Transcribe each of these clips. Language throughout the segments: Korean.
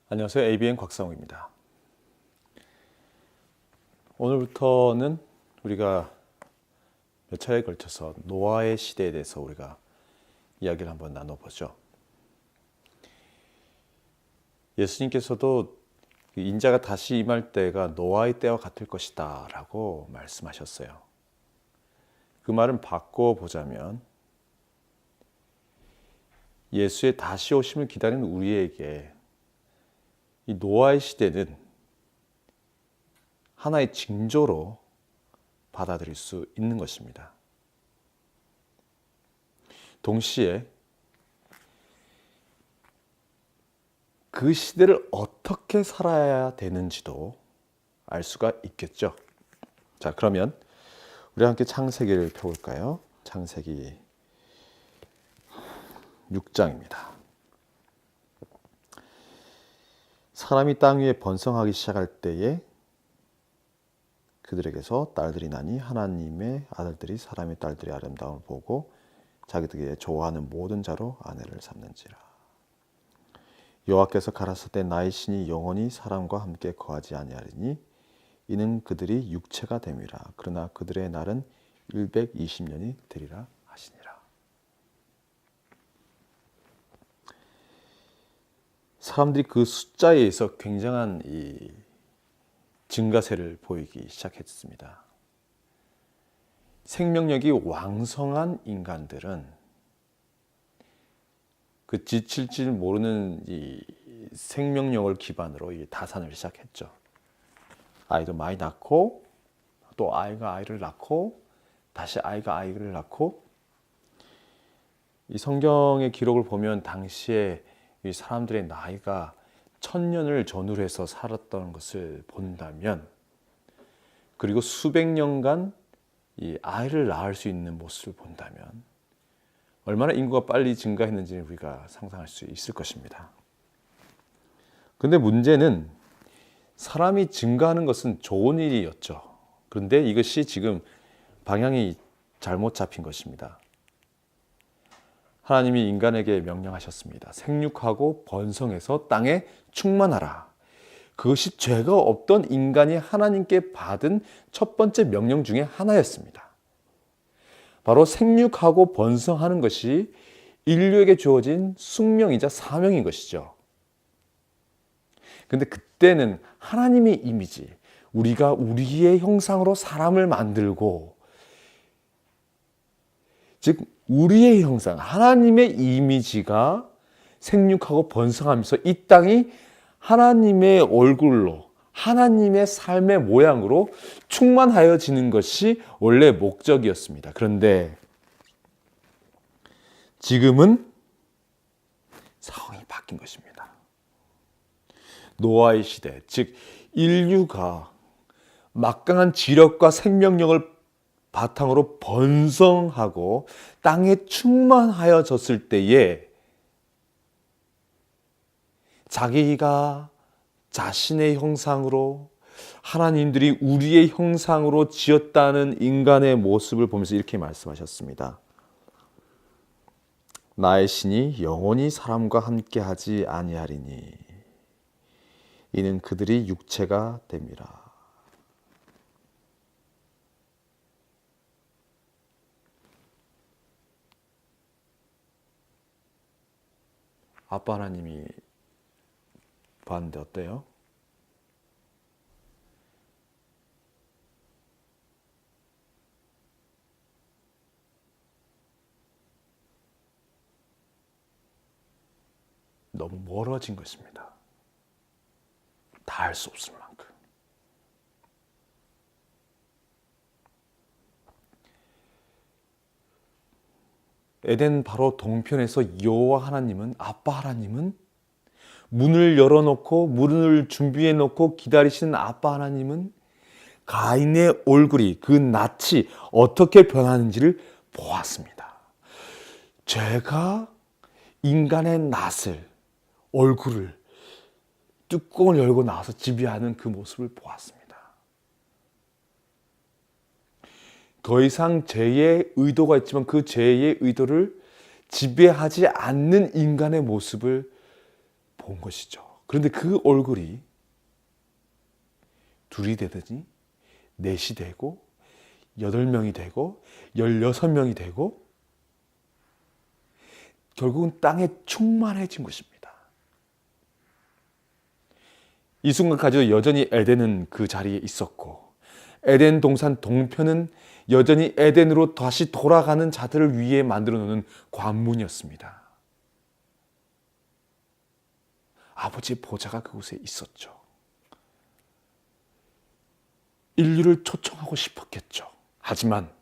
안녕하세요. ABN 곽상욱입니다. 오늘부터는 우리가 몇 차례에 걸쳐서 노아의 시대에 대해서 우리가 이야기를 한번 나눠보죠. 예수님께서도 인자가 다시 임할 때가 노아의 때와 같을 것이다 라고 말씀하셨어요. 그 말은 바꿔보자면 예수의 다시 오심을 기다리는 우리에게 이 노아의 시대는 하나의 징조로 받아들일 수 있는 것입니다. 동시에 그 시대를 어떻게 살아야 되는지도 알 수가 있겠죠. 자, 그러면 우리 함께 창세기를 펴볼까요? 창세기 6장입니다. 사람이 땅 위에 번성하기 시작할 때에 그들에게서 딸들이 나니 하나님의 아들들이 사람의 딸들의 아름다움을 보고 자기들에게 좋아하는 모든 자로 아내를 삼는지라. 여호와께서 가라사대 나의 신이 영원히 사람과 함께 거하지 아니하리니 이는 그들이 육체가 됨이라. 그러나 그들의 날은 120년이 되리라 하시니라. 사람들이 그 숫자에 의해서 굉장한 이 증가세를 보이기 시작했습니다. 생명력이 왕성한 인간들은 그 지칠 줄 모르는 이 생명력을 기반으로 이 다산을 시작했죠. 아이도 많이 낳고 또 아이가 아이를 낳고 다시 아이가 아이를 낳고, 이 성경의 기록을 보면 당시에 이 사람들의 나이가 1000년을 전후로 해서 살았던 것을 본다면, 그리고 수백 년간 이 아이를 낳을 수 있는 모습을 본다면 얼마나 인구가 빨리 증가했는지를 우리가 상상할 수 있을 것입니다. 그런데 문제는 사람이 증가하는 것은 좋은 일이었죠. 그런데 이것이 지금 방향이 잘못 잡힌 것입니다. 하나님이 인간에게 명령하셨습니다. 생육하고 번성해서 땅에 충만하라. 그것이 죄가 없던 인간이 하나님께 받은 첫 번째 명령 중에 하나였습니다. 바로 생육하고 번성하는 것이 인류에게 주어진 숙명이자 사명인 것이죠. 그런데 그때는 하나님의 이미지, 우리가 우리의 형상으로 사람을 만들고, 즉 우리의 형상, 하나님의 이미지가 생육하고 번성하면서 이 땅이 하나님의 얼굴로, 하나님의 삶의 모양으로 충만하여지는 것이 원래 목적이었습니다. 그런데 지금은 상황이 바뀐 것입니다. 노아의 시대, 즉 인류가 막강한 지력과 생명력을 바탕으로 번성하고 땅에 충만하여졌을 때에 자기가 자신의 형상으로, 하나님들이 우리의 형상으로 지었다는 인간의 모습을 보면서 이렇게 말씀하셨습니다. 나의 신이 영원히 사람과 함께하지 아니하리니 이는 그들이 육체가 됨이라. 아빠 하나님이 봤는데 어때요? 너무 멀어진 것입니다. 다 할 수 없을 만큼. 에덴 바로 동편에서 여호와 하나님은, 아빠 하나님은 문을 열어놓고 문을 준비해 놓고 기다리시는 아빠 하나님은 가인의 얼굴이, 그 낯이 어떻게 변하는지를 보았습니다. 죄가 인간의 낯을, 얼굴을, 뚜껑을 열고 나와서 지배하는 그 모습을 보았습니다. 더 이상 죄의 의도가 있지만 그 죄의 의도를 지배하지 않는 인간의 모습을 본 것이죠. 그런데 그 얼굴이 둘이 되더니 넷이 되고 8명이 되고 16명이 되고 결국은 땅에 충만해진 것입니다. 이 순간까지도 여전히 에덴은 그 자리에 있었고 에덴 동산 동편은 여전히 에덴으로 다시 돌아가는 자들을 위해 만들어 놓는 관문이었습니다. 아버지의 보좌가 그곳에 있었죠. 인류를 초청하고 싶었겠죠. 하지만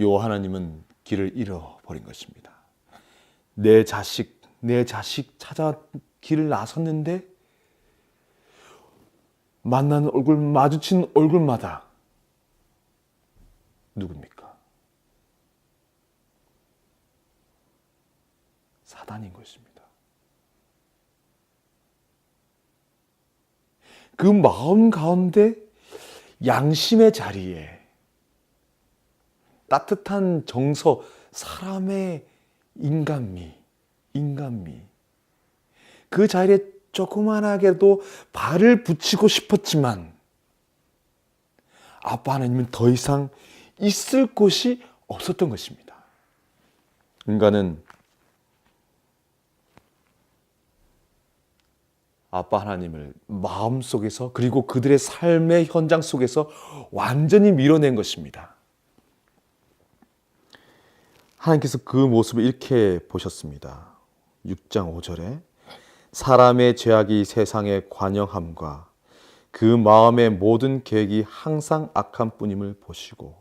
요 하나님은 길을 잃어버린 것입니다. 내 자식 찾아 길을 나섰는데 만나는 얼굴, 마주치는 얼굴마다 누굽니까? 사단인 것입니다. 그 마음 가운데 양심의 자리에 따뜻한 정서, 사람의 인간미. 그 자리에 조그만하게도 발을 붙이고 싶었지만 아빠 하나님은 더 이상 있을 곳이 없었던 것입니다. 인간은 아빠 하나님을 마음속에서 그리고 그들의 삶의 현장 속에서 완전히 밀어낸 것입니다. 하나님께서 그 모습을 이렇게 보셨습니다. 6장 5절에 사람의 죄악이 세상의 관영함과 그 마음의 모든 계획이 항상 악한 뿐임을 보시고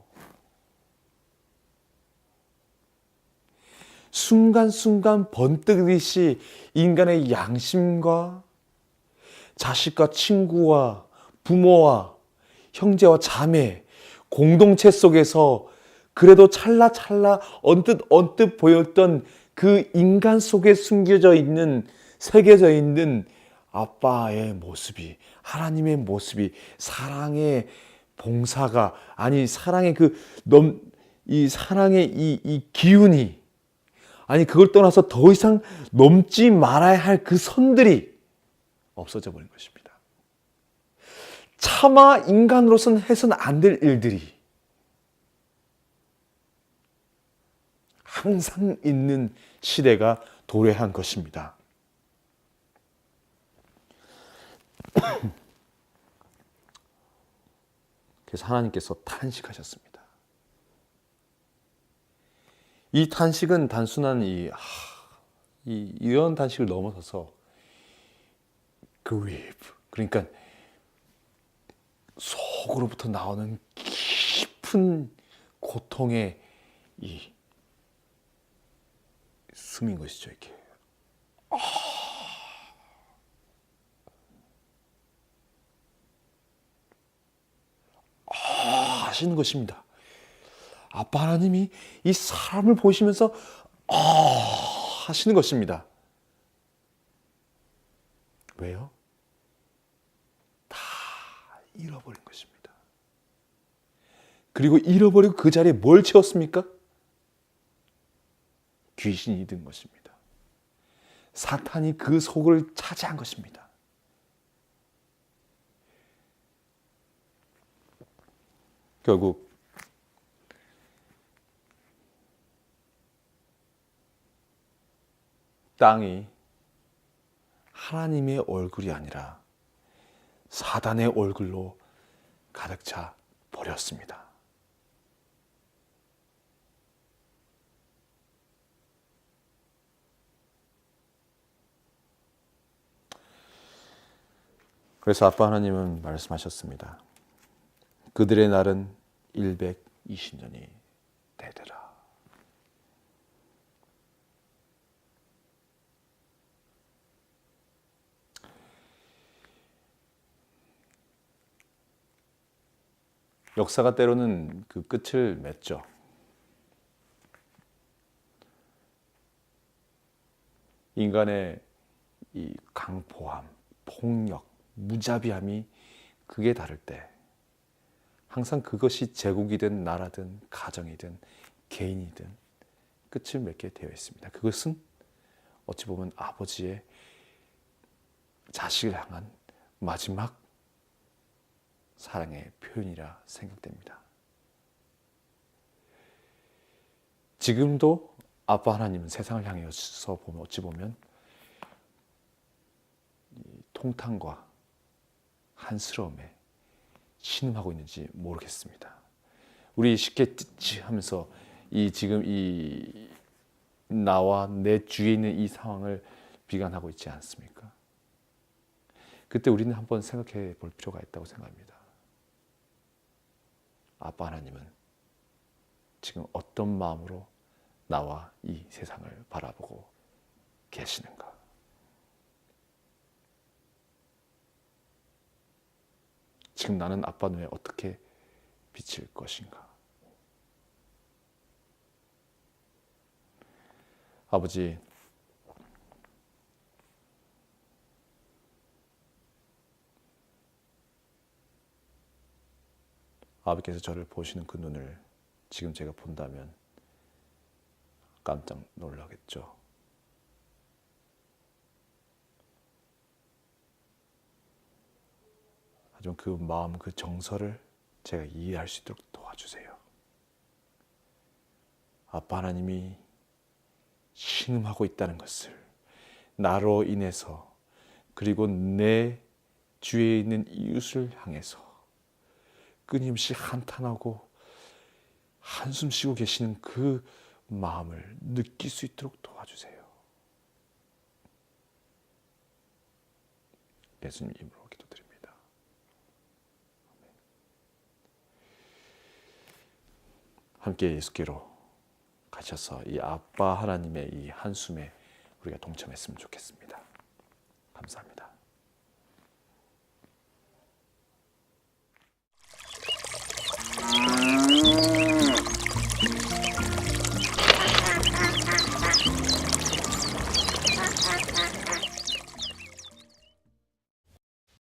순간순간 번뜩이듯이 인간의 양심과 자식과 친구와 부모와 형제와 자매 공동체 속에서 그래도 찰나찰나 언뜻 보였던 그 인간 속에 숨겨져 있는 새겨져 있는 아빠의 모습이 하나님의 모습이 사랑의 봉사가 아니 사랑의 이 사랑의 이 기운이 아니 그걸 떠나서 더 이상 넘지 말아야 할 그 선들이 없어져 버린 것입니다. 차마 인간으로서는 해서는 안 될 일들이 항상 있는 시대가 도래한 것입니다. 그래서 하나님께서 탄식하셨습니다. 이 탄식은 단순한 이런 단식을 넘어서서 grief, 그러니까 속으로부터 나오는 깊은 고통의 이 숨인 것이죠. 이렇게 하시는 것입니다. 아빠 하나님이 이 사람을 보시면서 하시는 것입니다. 왜요? 다 잃어버린 것입니다. 그리고 잃어버리고 그 자리에 뭘 채웠습니까? 귀신이 든 것입니다. 사탄이 그 속을 차지한 것입니다. 결국 땅이 하나님의 얼굴이 아니라 사단의 얼굴로 가득 차 버렸습니다. 그래서 아빠 하나님은 말씀하셨습니다. 그들의 날은 120년이 되더라. 역사가 때로는 그 끝을 맺죠. 인간의 이 강포함, 폭력, 무자비함이 극에 다를 때 항상 그것이 제국이든 나라든 가정이든 개인이든 끝을 맺게 되어 있습니다. 그것은 어찌 보면 아버지의 자식을 향한 마지막 사랑의 표현이라 생각됩니다. 지금도 아빠 하나님은 세상을 향해서 보면 어찌 보면 통탄과 한스러움에 신음하고 있는지 모르겠습니다. 우리 쉽게 하면서 지금 나와 내 주위에 있는 이 상황을 비관하고 있지 않습니까? 그때 우리는 한번 생각해 볼 필요가 있다고 생각합니다. 아빠 하나님은 지금 어떤 마음으로 나와 이 세상을 바라보고 계시는가? 지금 나는 아빠 눈에 어떻게 비칠 것인가? 아버지, 아버지께서 저를 보시는 그 눈을 지금 제가 본다면 깜짝 놀라겠죠. 하지만 그 마음, 그 정서를 제가 이해할 수 있도록 도와주세요. 아빠 하나님이 신음하고 있다는 것을 나로 인해서 그리고 내 주위에 있는 이웃을 향해서 끊임없이 한탄하고 한숨 쉬고 계시는 그 마음을 느낄 수 있도록 도와주세요. 예수님 이름으로 기도드립니다. 함께 예수께로 가셔서 이 아빠 하나님의 이 한숨에 우리가 동참했으면 좋겠습니다.